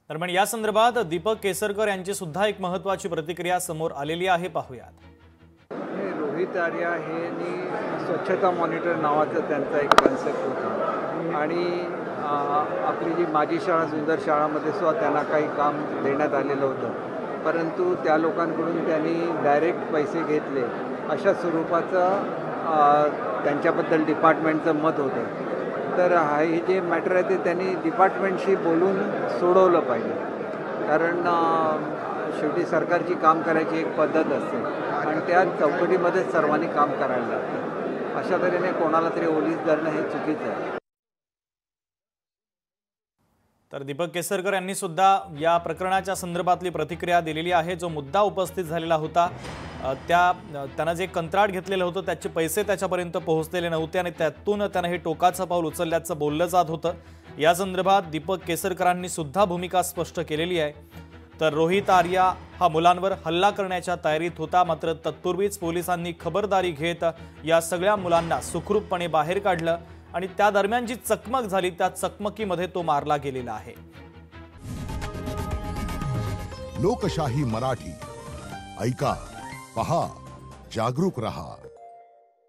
दरम्यान या संदर्भात दीपक केसरकर यांची सुद्धा एक महत्त्वाची प्रतिक्रिया समोर आलेली आहे, पाहूयात। रोहित आर्या हे स्वच्छता मॉनिटर नावाचा त्यांचा एक कन्सेप्ट होता आणि आपली जी माझी शाळा सुंदर शाळामध्ये सुद्धा त्यांना काही काम देण्यात आलेलं होतं, परंतु त्या लोकांकडून त्यांनी डायरेक्ट पैसे घेतले अशा स्वरूपाचं त्यांच्याबद्दल डिपार्टमेंटचं मत होतं। तर हे जे मॅटर आहे ते त्यांनी डिपार्टमेंटशी बोलून सोडवलं पाहिजे, कारण शेवटी सरकारची काम करायची एक पद्धत असते आणि त्या चौकटीमध्येच सर्वांनी काम करायला लागतं। अशा तऱ्हेने कोणाला तरी ओलीस धरणं हे चुकीचं आहे। तर दीपक केसरकर यांनी सुद्धा या प्रकरणाच्या संदर्भातली प्रतिक्रिया दिलेली आहे। जो मुद्दा उपस्थित झालेला होता, त्यांना जे कंत्राट घेतलेलं होतं त्याचे पैसे त्याच्यापर्यंत पोहोचलेले नव्हते आणि त्यातून त्याने हे टोकाचं पाऊल उचलल्याचं बोललं जात होतं। या संदर्भात दीपक केसरकरांनी सुद्धा भूमिका स्पष्ट केलेली आहे। तर रोहित आर्या हा मुलांवर हल्ला करण्याच्या तयारीत होता, मात्र तत्पूर्वीच पोलिसांनी खबरदारी घेत या सगळ्या मुलांना सुखरूपपणे बाहेर काढलं आणि त्या दरम्यान जी चकमक झाली त्या चकमकीमध्ये तो मारला गेलेला आहे। लोकशाही मराठी ऐका, पहा, जागरूक रहा।